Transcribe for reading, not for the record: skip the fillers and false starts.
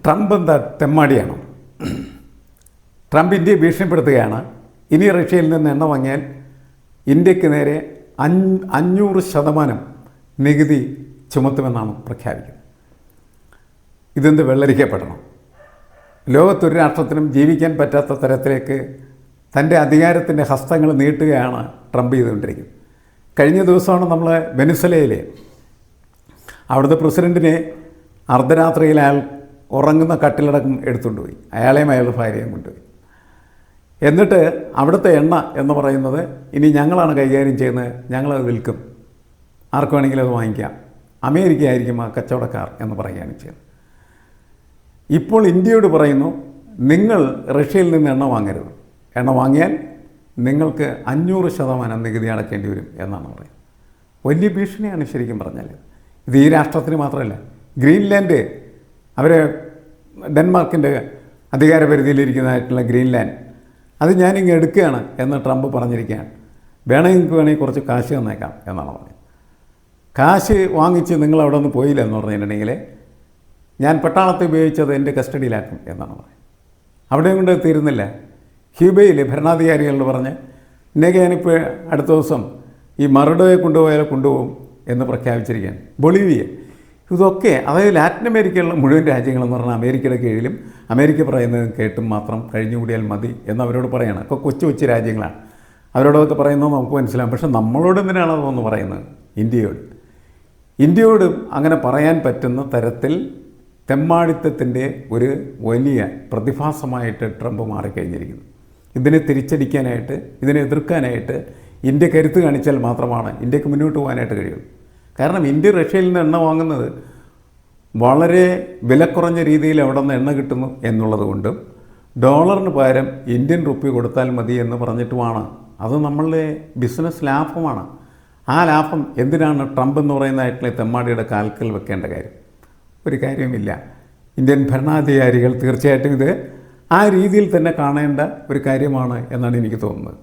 Trump എന്താ തെമ്മാടിയാണ്? Trump ഇന്ത്യയെ ഭീഷണിപ്പെടുത്തുകയാണ്. ഇനി റഷ്യയിൽ നിന്ന് എണ്ണ വാങ്ങിയാൽ ഇന്ത്യക്ക് നേരെ 500% നികുതി ചുമത്തുമെന്നാണ് പ്രഖ്യാപിക്കുന്നത്. ഇതെന്ത് വെള്ളരിക്കപ്പെടണം? ലോകത്തൊരു രാഷ്ട്രത്തിനും ജീവിക്കാൻ പറ്റാത്ത തരത്തിലേക്ക് തൻ്റെ അധികാരത്തിൻ്റെ ഹസ്തങ്ങൾ നീട്ടുകയാണ് ട്രംപ് ചെയ്തുകൊണ്ടിരിക്കുന്നത്. കഴിഞ്ഞ ദിവസമാണ് നമ്മൾ വെനിസ്വലയിൽ അവിടുത്തെ പ്രസിഡൻറ്റിനെ അർദ്ധരാത്രിയിൽ അയാൾ ഉറങ്ങുന്ന കട്ടിലടക്കം എടുത്തുകൊണ്ട് പോയി. അയാളെയും അയാളുടെ ഭാര്യയും കൊണ്ടുപോയി. എന്നിട്ട് അവിടുത്തെ എണ്ണ എന്ന് പറയുന്നത് ഇനി ഞങ്ങളാണ് കൈകാര്യം ചെയ്യുന്നത്, ഞങ്ങളത് വിൽക്കും, ആർക്ക് വേണമെങ്കിലും അത് വാങ്ങിക്കാം, അമേരിക്ക ആയിരിക്കും ആ കച്ചവടക്കാർ എന്ന് പറയുകയാണ് ചെയ്യുന്നത്. ഇപ്പോൾ ഇന്ത്യയോട് പറയുന്നു, നിങ്ങൾ റഷ്യയിൽ നിന്ന് എണ്ണ വാങ്ങരുത്, എണ്ണ വാങ്ങിയാൽ നിങ്ങൾക്ക് 500% നികുതി അടക്കേണ്ടി വരും എന്നാണ് പറയുന്നത്. വലിയ ഭീഷണിയാണ് ശരിക്കും പറഞ്ഞാൽ. ഇത് ഈ രാഷ്ട്രത്തിന് മാത്രമല്ല, ഗ്രീൻലാൻഡ്, അവരെ ഡെൻമാർക്കിൻ്റെ അധികാരപരിധിയിലിരിക്കുന്നതായിട്ടുള്ള ഗ്രീൻലാൻഡ്, അത് ഞാനിങ്ങ് എടുക്കുകയാണ് എന്ന് ട്രംപ് പറഞ്ഞിരിക്കുകയാണ്. വേണമെങ്കിൽ കുറച്ച് കാശ് തന്നേക്കാം എന്നാണ് പറഞ്ഞത്. കാശ് വാങ്ങിച്ച് നിങ്ങൾ അവിടെ നിന്ന് പോയില്ല എന്ന് പറഞ്ഞിട്ടുണ്ടെങ്കിൽ ഞാൻ പട്ടാളത്തെ ഉപയോഗിച്ചത് എൻ്റെ കസ്റ്റഡിയിലാക്കും എന്നാണ് പറയുന്നത്. അവിടെ കൊണ്ട് തീരുന്നില്ല. ക്യൂബയിൽ ഭരണാധികാരികളോട് പറഞ്ഞ് ഇന്നേക്ക് ഞാനിപ്പോൾ അടുത്ത ദിവസം ഈ മറുഡോയെ കൊണ്ടുപോകും എന്ന് പ്രഖ്യാപിച്ചിരിക്കുകയാണ്. ബൊളീവിയ, ഇതൊക്കെ അതായത് ലാറ്റിൻ അമേരിക്കയിലുള്ള മുഴുവൻ രാജ്യങ്ങളെന്ന് പറഞ്ഞാൽ അമേരിക്കയുടെ കീഴിലും അമേരിക്ക പറയുന്നത് കേട്ടും മാത്രം കഴിഞ്ഞുകൂടിയാൽ മതി എന്ന് അവരോട് പറയുകയാണ്. ഒക്കെ കൊച്ചു കൊച്ചു രാജ്യങ്ങളാണ്. അവരോടൊക്കെ പറയുന്നത് നമുക്ക് മനസ്സിലാവും. പക്ഷേ നമ്മളോട് എന്തിനാണ് അതൊന്ന് പറയുന്നത്? ഇന്ത്യയോട് അങ്ങനെ പറയാൻ പറ്റുന്ന തരത്തിൽ തെമ്മാടിത്തത്തിൻ്റെ ഒരു വലിയ പ്രതിഭാസമായിട്ട് ട്രംപ് മാറിക്കഴിഞ്ഞിരിക്കുന്നു. ഇതിനെ തിരിച്ചടിക്കാനായിട്ട്, ഇതിനെ എതിർക്കാനായിട്ട് ഇന്ത്യ കരുത്ത് കാണിച്ചാൽ മാത്രമാണ് ഇന്ത്യക്ക് മുന്നോട്ട് പോകാനായിട്ട് കഴിയുള്ളൂ. കാരണം ഇന്ത്യ റഷ്യയിൽ നിന്ന് എണ്ണ വാങ്ങുന്നത് വളരെ വിലക്കുറഞ്ഞ രീതിയിൽ അവിടെ നിന്ന് എണ്ണ കിട്ടുന്നു എന്നുള്ളത് കൊണ്ടും ഡോളറിന് പകരം ഇന്ത്യൻ റുപ്പി കൊടുത്താൽ മതി എന്ന് പറഞ്ഞിട്ടുമാണ്. അത് നമ്മളുടെ ബിസിനസ് ലാഭമാണ്. ആ ലാഭം എന്തിനാണ് ട്രംപ് എന്ന് പറയുന്നതായിട്ടുള്ള തെമ്മാടിയുടെ കാൽക്കൽ വെക്കേണ്ട കാര്യം? ഒരു കാര്യവുമില്ല. ഇന്ത്യൻ ഭരണാധികാരികൾ തീർച്ചയായിട്ടും ഇത് ആ രീതിയിൽ തന്നെ കാണേണ്ട ഒരു കാര്യമാണ് എന്നാണ് എനിക്ക് തോന്നുന്നത്.